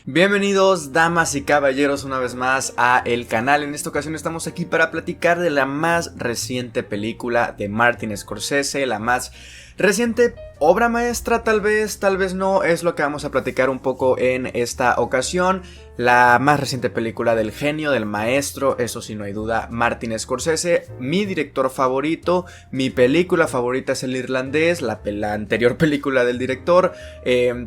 Bienvenidos damas y caballeros una vez más a el canal. En esta ocasión estamos aquí para platicar de la más reciente película de Martin Scorsese, la más reciente obra maestra, tal vez no, es lo que vamos a platicar un poco en esta ocasión. La más reciente película del genio, del maestro, eso sí no hay duda, Martin Scorsese, mi director favorito, mi película favorita es El Irlandés, la anterior película del director,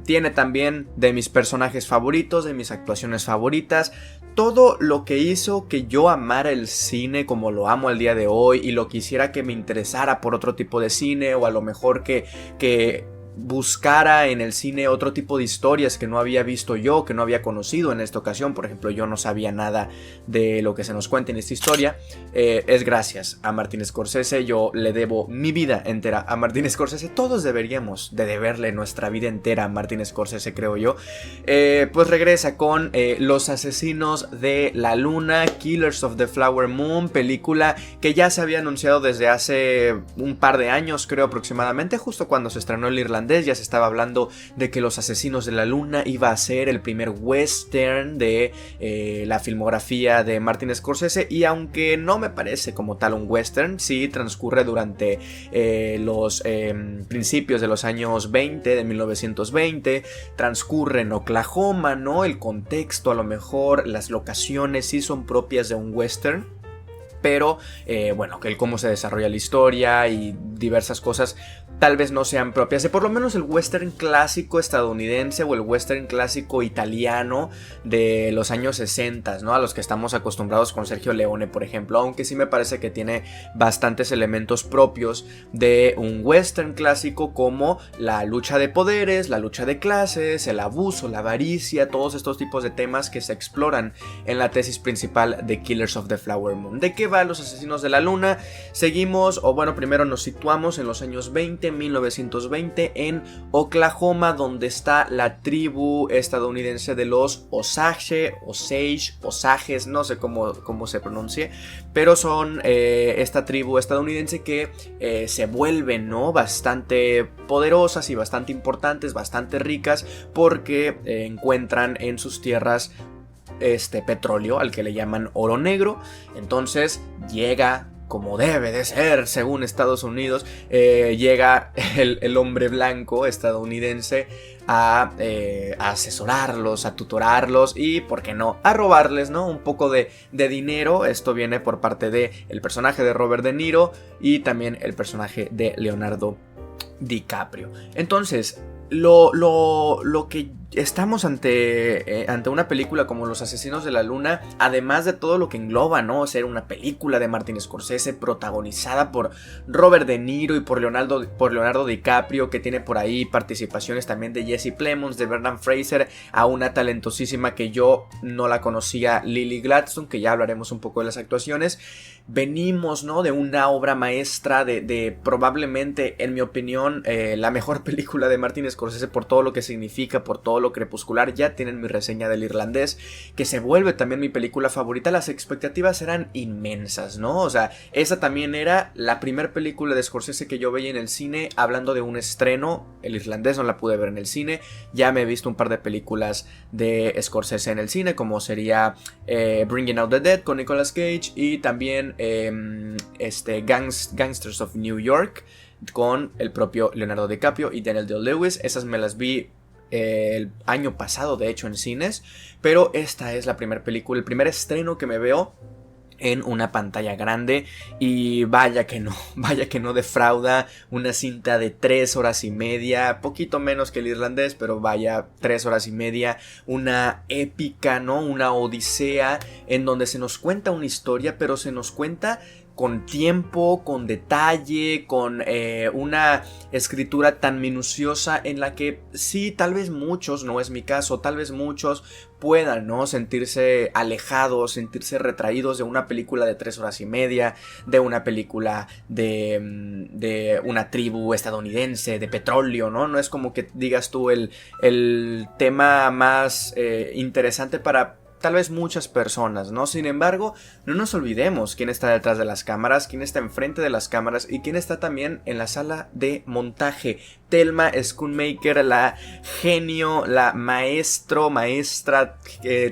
tiene también de mis personajes favoritos, de mis actuaciones favoritas, todo lo que hizo que yo amara el cine como lo amo al día de hoy y lo quisiera que me interesara por otro tipo de cine o a lo mejor que buscara en el cine otro tipo de historias que no había visto yo, que no había conocido en esta ocasión. Por ejemplo, yo no sabía nada de lo que se nos cuenta en esta historia. Es gracias a Martin Scorsese. Yo le debo mi vida entera a Martin Scorsese. Todos deberíamos de deberle nuestra vida entera a Martin Scorsese, creo yo. Pues regresa con Los Asesinos de la Luna, Killers of the Flower Moon, película que ya se había anunciado desde hace un par de años, creo aproximadamente, justo cuando se estrenó El Irlandés. Ya se estaba hablando de que Los Asesinos de la Luna iba a ser el primer western de la filmografía de Martin Scorsese, y aunque no me parece como tal un western, sí transcurre durante los principios de los años 20, de 1920, transcurre en Oklahoma, ¿no? El contexto, a lo mejor las locaciones sí son propias de un western, pero bueno, que el cómo se desarrolla la historia y diversas cosas tal vez no sean propias de por lo menos el western clásico estadounidense o el western clásico italiano de los años 60, ¿no? A los que estamos acostumbrados con Sergio Leone, por ejemplo, aunque sí me parece que tiene bastantes elementos propios de un western clásico, como la lucha de poderes, la lucha de clases, el abuso, la avaricia, todos estos tipos de temas que se exploran en la tesis principal de Killers of the Flower Moon. ¿De qué va Los Asesinos de la Luna? Seguimos, o bueno, primero nos situamos en los años 1920, en Oklahoma, donde está la tribu estadounidense de los Osages, no sé cómo se pronuncie, pero son esta tribu estadounidense que se vuelven, ¿no?, bastante poderosas y bastante importantes, bastante ricas, porque encuentran en sus tierras petróleo al que le llaman oro negro. Entonces llega, como debe de ser según Estados Unidos, llega el hombre blanco estadounidense a asesorarlos, a tutorarlos y, ¿por qué no?, a robarles, ¿no?, un poco de dinero. Esto viene por parte del personaje de Robert De Niro y también el personaje de Leonardo DiCaprio. Entonces, lo que estamos ante una película como Los Asesinos de la Luna, además de todo lo que engloba, ¿no?, ser una película de Martin Scorsese protagonizada por Robert De Niro y por Leonardo DiCaprio, que tiene por ahí participaciones también de Jesse Plemons, de Brendan Fraser, a una talentosísima que yo no la conocía, Lily Gladstone, que ya hablaremos un poco de las actuaciones. Venimos, ¿no?, de una obra maestra, de probablemente, en mi opinión, la mejor película de Martin Scorsese por todo lo que significa, por todo lo crepuscular. Ya tienen mi reseña del Irlandés, que se vuelve también mi película favorita. Las expectativas eran inmensas, ¿no? O sea, esa también era la primera película de Scorsese que yo veía en el cine, hablando de un estreno. El Irlandés no la pude ver en el cine. Ya me he visto un par de películas de Scorsese en el cine, como sería Bringing Out the Dead con Nicolas Cage, y también Gangsters of New York con el propio Leonardo DiCaprio y Daniel Day-Lewis. Esas me las vi el año pasado, de hecho, en cines, pero esta es la primera película, el primer estreno que me veo en una pantalla grande, y vaya que no defrauda. Una cinta de 3 horas y media, poquito menos que El Irlandés, pero vaya, 3 horas y media, una épica, ¿no?, una odisea en donde se nos cuenta una historia, pero se nos cuenta con tiempo, con detalle, con una escritura tan minuciosa en la que sí, tal vez muchos, no es mi caso, tal vez muchos puedan, ¿no?, sentirse alejados, sentirse retraídos de una película de 3 horas y media, de una película de una tribu estadounidense, de petróleo, ¿no? No es como que digas tú el tema más interesante para tal vez muchas personas, ¿no? Sin embargo, no nos olvidemos quién está detrás de las cámaras, quién está enfrente de las cámaras y quién está también en la sala de montaje. Thelma Schoonmaker, la genio, la maestra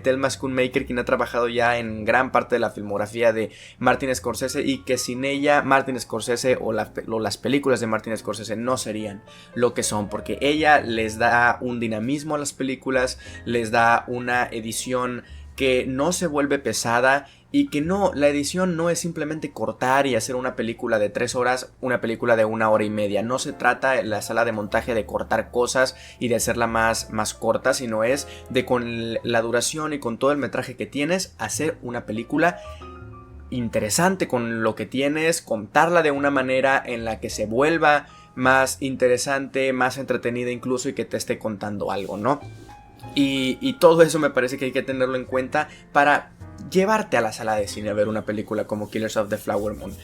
Thelma Schoonmaker, quien ha trabajado ya en gran parte de la filmografía de Martin Scorsese, y que sin ella Martin Scorsese o las películas de Martin Scorsese no serían lo que son, porque ella les da un dinamismo a las películas, les da una edición que no se vuelve pesada, y que la edición no es simplemente cortar y hacer una película de 3 horas, una película de 1 hora y media. No se trata en la sala de montaje de cortar cosas y de hacerla más corta, sino es de, con la duración y con todo el metraje que tienes, hacer una película interesante con lo que tienes, contarla de una manera en la que se vuelva más interesante, más entretenida incluso, y que te esté contando algo, ¿no? Y todo eso me parece que hay que tenerlo en cuenta para llevarte a la sala de cine a ver una película como Killers of the Flower Moon.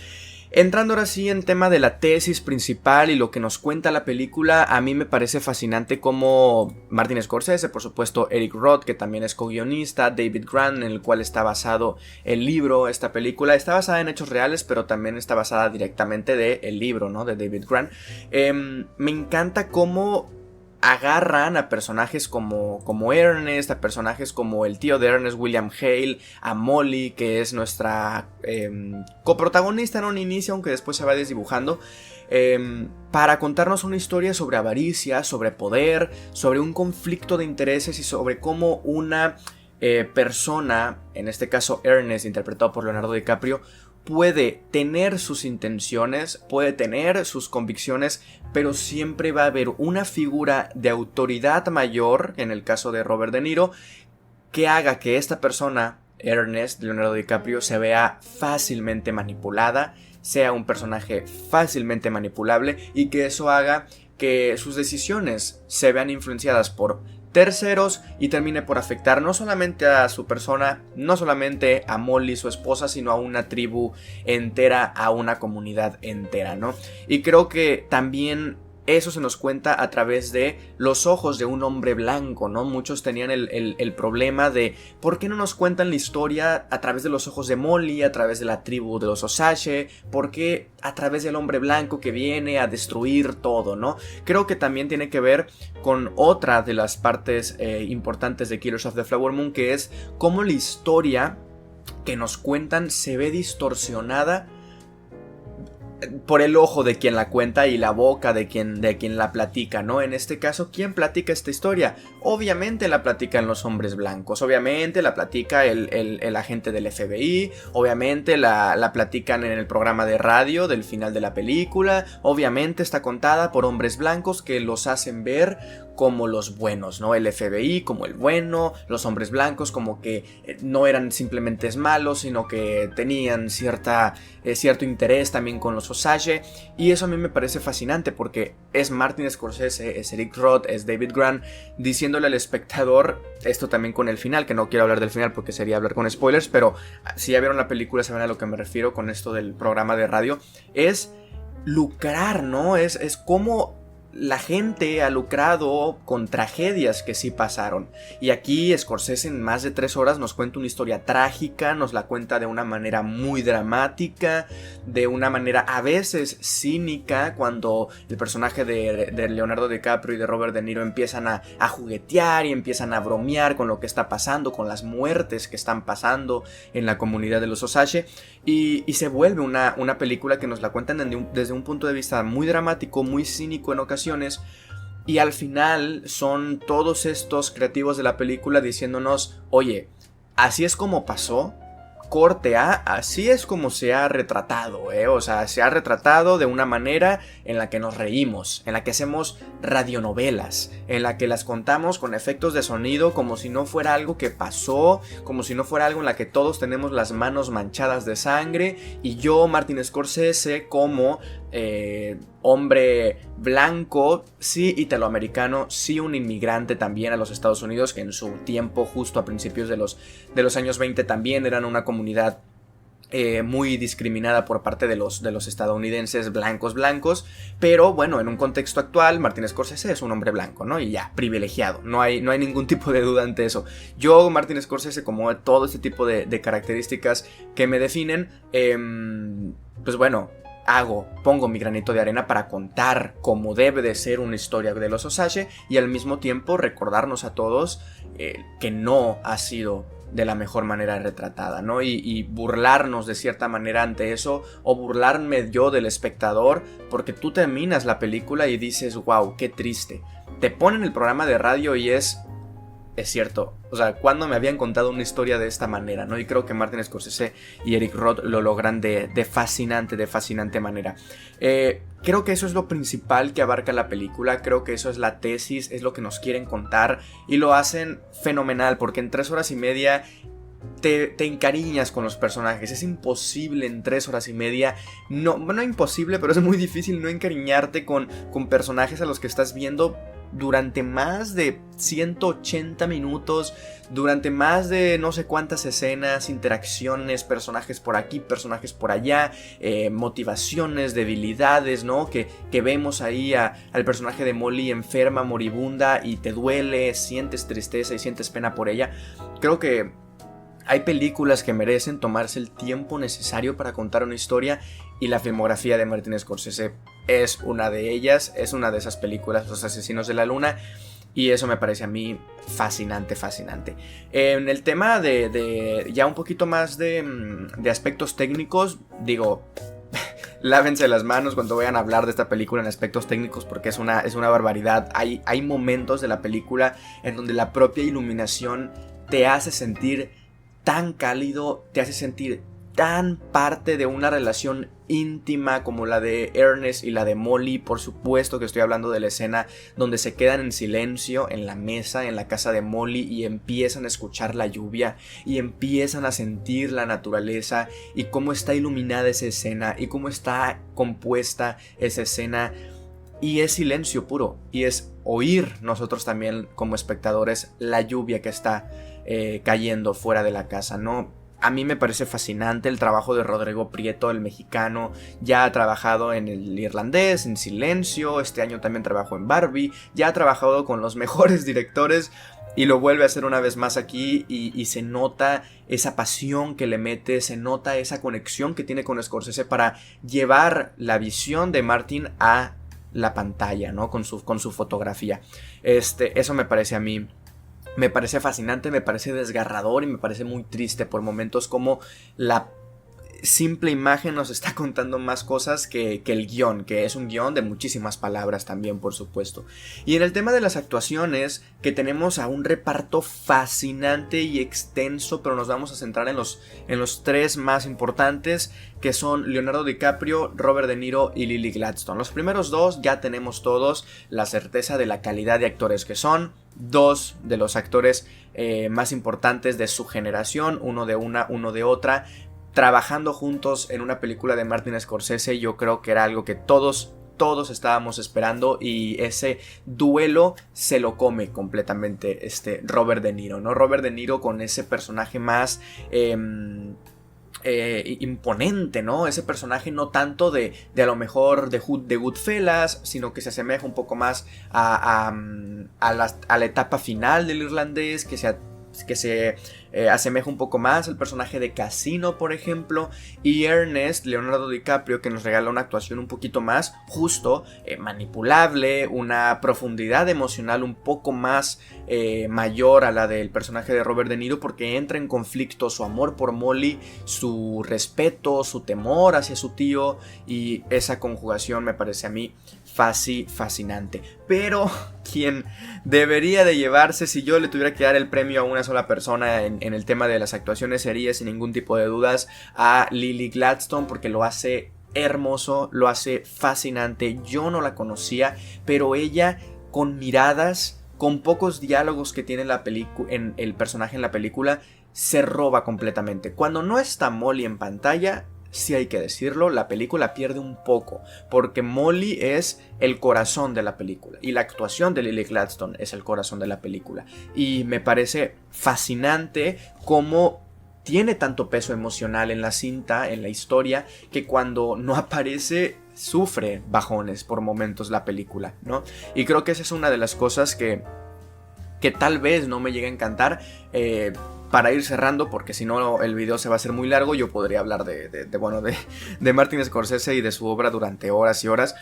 Entrando ahora sí en tema de la tesis principal y lo que nos cuenta la película, a mí me parece fascinante cómo Martin Scorsese, por supuesto Eric Roth, que también es co-guionista, David Grant, en el cual está basado el libro. Esta película está basada en hechos reales, pero también está basada directamente del libro, ¿no?, de David Grant. Me encanta cómo agarran a personajes como Ernest, a personajes como el tío de Ernest, William Hale, a Molly, que es nuestra coprotagonista en un inicio, aunque después se va desdibujando, para contarnos una historia sobre avaricia, sobre poder, sobre un conflicto de intereses y sobre cómo una persona, en este caso Ernest, interpretado por Leonardo DiCaprio, puede tener sus intenciones, puede tener sus convicciones, pero siempre va a haber una figura de autoridad mayor, en el caso de Robert De Niro, que haga que esta persona, Ernest, Leonardo DiCaprio, se vea fácilmente manipulada, sea un personaje fácilmente manipulable, y que eso haga que sus decisiones se vean influenciadas por terceros y termine por afectar no solamente a su persona, no solamente a Molly, su esposa, sino a una tribu entera, a una comunidad entera, ¿no? Y creo que también eso se nos cuenta a través de los ojos de un hombre blanco, ¿no? Muchos tenían el problema de ¿por qué no nos cuentan la historia a través de los ojos de Molly, a través de la tribu de los Osage? ¿Por qué a través del hombre blanco que viene a destruir todo, ¿no? Creo que también tiene que ver con otra de las partes importantes de Killers of the Flower Moon, que es cómo la historia que nos cuentan se ve distorsionada por el ojo de quien la cuenta y la boca de quien la platica, ¿no? En este caso, ¿quién platica esta historia? Obviamente la platican los hombres blancos, obviamente la platica el agente del FBI, obviamente la platican en el programa de radio del final de la película, obviamente está contada por hombres blancos que los hacen ver como los buenos, ¿no? El FBI como el bueno, los hombres blancos como que no eran simplemente malos, sino que tenían cierto interés también con los Osage, y eso a mí me parece fascinante porque es Martin Scorsese, es Eric Roth, es David Grant diciéndole al espectador, esto también con el final, que no quiero hablar del final porque sería hablar con spoilers, pero si ya vieron la película saben a lo que me refiero con esto del programa de radio, es lucrar, ¿no? Es como la gente ha lucrado con tragedias que sí pasaron. Y aquí Scorsese en más de 3 horas nos cuenta una historia trágica, nos la cuenta de una manera muy dramática, de una manera a veces cínica, cuando el personaje de Leonardo DiCaprio y de Robert De Niro empiezan a juguetear y empiezan a bromear con lo que está pasando, con las muertes que están pasando en la comunidad de los Osage, y se vuelve una película que nos la cuentan desde un punto de vista muy dramático, muy cínico en ocasiones. Y al final son todos estos creativos de la película diciéndonos, oye, así es como pasó, corte A, así es como se ha retratado, o sea, se ha retratado de una manera en la que nos reímos, en la que hacemos radionovelas, en la que las contamos con efectos de sonido como si no fuera algo que pasó, como si no fuera algo en la que todos tenemos las manos manchadas de sangre, y yo, Martin Scorsese, como hombre blanco, sí italoamericano, sí un inmigrante también a los Estados Unidos, que en su tiempo, justo a principios de los años 20, también eran una comunidad muy discriminada por parte de los estadounidenses blancos, pero bueno, en un contexto actual, Martin Scorsese es un hombre blanco, ¿no? Y ya, privilegiado, no hay ningún tipo de duda ante eso. Yo, Martin Scorsese, como todo este tipo de características que me definen, pues bueno, pongo mi granito de arena para contar cómo debe de ser una historia de los Osage y al mismo tiempo recordarnos a todos que no ha sido de la mejor manera retratada, ¿no? Y burlarnos de cierta manera ante eso, o burlarme yo del espectador, porque tú terminas la película y dices, wow, qué triste. Te ponen el programa de radio y es cierto, o sea, ¿cuándo me habían contado una historia de esta manera, no? Y creo que Martin Scorsese y Eric Roth lo logran de fascinante manera. Creo que eso es lo principal que abarca la película, creo que eso es la tesis, es lo que nos quieren contar y lo hacen fenomenal, porque en 3 horas y media te encariñas con los personajes. Es imposible en 3 horas y media, no imposible, pero es muy difícil no encariñarte con personajes a los que estás viendo durante más de 180 minutos, durante más de no sé cuántas escenas, interacciones, personajes por aquí, personajes por allá, motivaciones, debilidades, ¿no? Que vemos ahí al personaje de Molly enferma, moribunda, y te duele, sientes tristeza y sientes pena por ella. Creo que hay películas que merecen tomarse el tiempo necesario para contar una historia, y la filmografía de Martin Scorsese es una de ellas, es una de esas películas, Los Asesinos de la Luna, y eso me parece a mí fascinante. En el tema de ya un poquito más de aspectos técnicos, digo, lávense las manos cuando vayan a hablar de esta película en aspectos técnicos, porque es una barbaridad. Hay momentos de la película en donde la propia iluminación te hace sentir tan cálido, te hace sentir tan parte de una relación íntima como la de Ernest y la de Molly. Por supuesto que estoy hablando de la escena donde se quedan en silencio en la mesa, en la casa de Molly, y empiezan a escuchar la lluvia y empiezan a sentir la naturaleza y cómo está iluminada esa escena y cómo está compuesta esa escena. Y es silencio puro, y es oír nosotros también como espectadores la lluvia que está cayendo fuera de la casa, ¿no? A mí me parece fascinante el trabajo de Rodrigo Prieto, el mexicano. Ya ha trabajado en El Irlandés, en Silencio, este año también trabajó en Barbie, ya ha trabajado con los mejores directores y lo vuelve a hacer una vez más aquí, y se nota esa pasión que le mete, se nota esa conexión que tiene con Scorsese para llevar la visión de Martin a la pantalla, ¿no? Con su fotografía. Eso me parece a mí, me parece fascinante, me parece desgarrador y me parece muy triste por momentos, como la simple imagen nos está contando más cosas que el guión, que es un guión de muchísimas palabras también, por supuesto. Y en el tema de las actuaciones, que tenemos a un reparto fascinante y extenso, pero nos vamos a centrar en los 3 más importantes, que son Leonardo DiCaprio, Robert De Niro y Lily Gladstone. Los primeros 2 ya tenemos todos la certeza de la calidad de actores que son. 2 de los actores más importantes de su generación, uno de una, uno de otra, trabajando juntos en una película de Martin Scorsese. Yo creo que era algo que todos estábamos esperando, y ese duelo se lo come completamente Robert De Niro, ¿no? Robert De Niro con ese personaje más imponente, ¿no? Ese personaje no tanto de a lo mejor de Goodfellas, sino que se asemeja un poco más a la etapa final del Irlandés, que se asemeja un poco más al personaje de Casino, por ejemplo. Y Ernest, Leonardo DiCaprio, que nos regala una actuación un poquito más justo, manipulable, una profundidad emocional un poco más mayor a la del personaje de Robert De Niro, porque entra en conflicto su amor por Molly, su respeto, su temor hacia su tío, y esa conjugación me parece a mí fascinante. Pero quien debería de llevarse, si yo le tuviera que dar el premio a una sola persona en el tema de las actuaciones, sería sin ningún tipo de dudas a Lily Gladstone, porque lo hace hermoso, lo hace fascinante. Yo no la conocía, pero ella, con miradas, con pocos diálogos que tiene en el personaje en la película, se roba completamente. Cuando no está Molly en pantalla, sí hay que decirlo, la película pierde un poco, porque Molly es el corazón de la película y la actuación de Lily Gladstone es el corazón de la película, y me parece fascinante cómo tiene tanto peso emocional en la cinta, en la historia, que cuando no aparece sufre bajones por momentos la película, ¿no? Y creo que esa es una de las cosas que tal vez no me llegue a encantar. Para ir cerrando, porque si no el video se va a hacer muy largo, yo podría hablar de Martin Scorsese y de su obra durante horas y horas.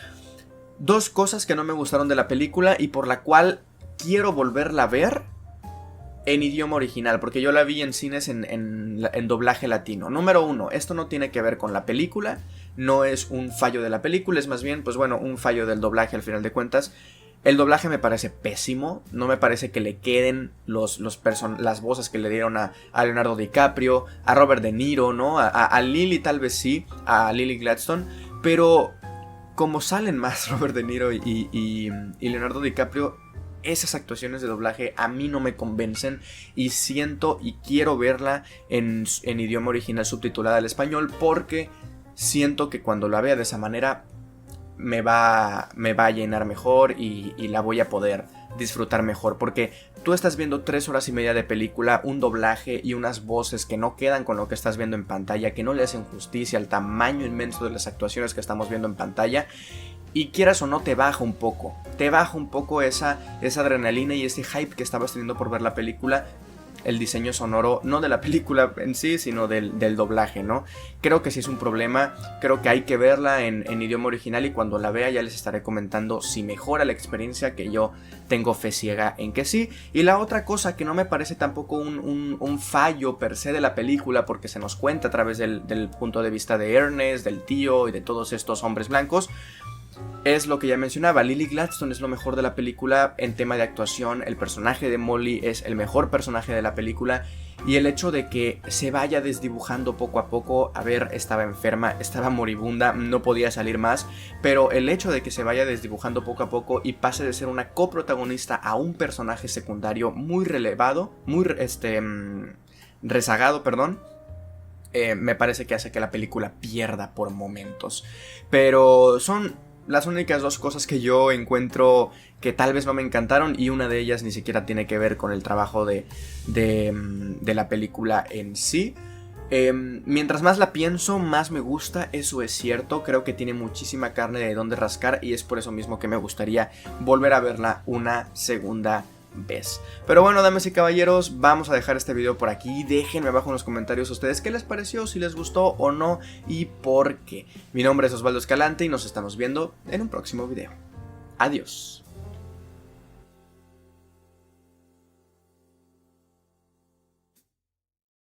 Dos cosas que no me gustaron de la película y por la cual quiero volverla a ver en idioma original, porque yo la vi en cines en doblaje latino. Número uno, esto no tiene que ver con la película, no es un fallo de la película, es más bien, pues bueno, un fallo del doblaje al final de cuentas. El doblaje me parece pésimo, no me parece que le queden las voces que le dieron a Leonardo DiCaprio, a Robert De Niro, ¿no? A Lily tal vez sí, a Lily Gladstone, pero como salen más Robert De Niro y Leonardo DiCaprio, esas actuaciones de doblaje a mí no me convencen y siento y quiero verla en idioma original subtitulada al español, porque siento que cuando la vea de esa manera me va a llenar mejor y la voy a poder disfrutar mejor, porque tú estás viendo 3 horas y media de película, un doblaje y unas voces que no quedan con lo que estás viendo en pantalla, que no le hacen justicia al tamaño inmenso de las actuaciones que estamos viendo en pantalla, y quieras o no te baja un poco esa adrenalina y ese hype que estabas teniendo por ver la película. El diseño sonoro, no de la película en sí, sino del doblaje, ¿no? Creo que sí es un problema, creo que hay que verla en idioma original y cuando la vea ya les estaré comentando si mejora la experiencia, que yo tengo fe ciega en que sí. Y la otra cosa que no me parece tampoco un fallo per se de la película, porque se nos cuenta a través del punto de vista de Ernest, del tío y de todos estos hombres blancos, es lo que ya mencionaba. Lily Gladstone es lo mejor de la película en tema de actuación, el personaje de Molly es el mejor personaje de la película y el hecho de que se vaya desdibujando poco a poco, a ver, estaba enferma, estaba moribunda, no podía salir más, pero el hecho de que se vaya desdibujando poco a poco y pase de ser una coprotagonista a un personaje secundario muy relevado, muy rezagado, perdón. Me parece que hace que la película pierda por momentos, pero son las únicas dos cosas que yo encuentro que tal vez no me encantaron, y una de ellas ni siquiera tiene que ver con el trabajo de la película en sí. Mientras más la pienso, más me gusta, eso es cierto. Creo que tiene muchísima carne de donde rascar y es por eso mismo que me gustaría volver a verla una segunda vez. Pero bueno, damas y caballeros, vamos a dejar este video por aquí. Déjenme abajo en los comentarios a ustedes qué les pareció, si les gustó o no y por qué. Mi nombre es Osvaldo Escalante y nos estamos viendo en un próximo video. Adiós.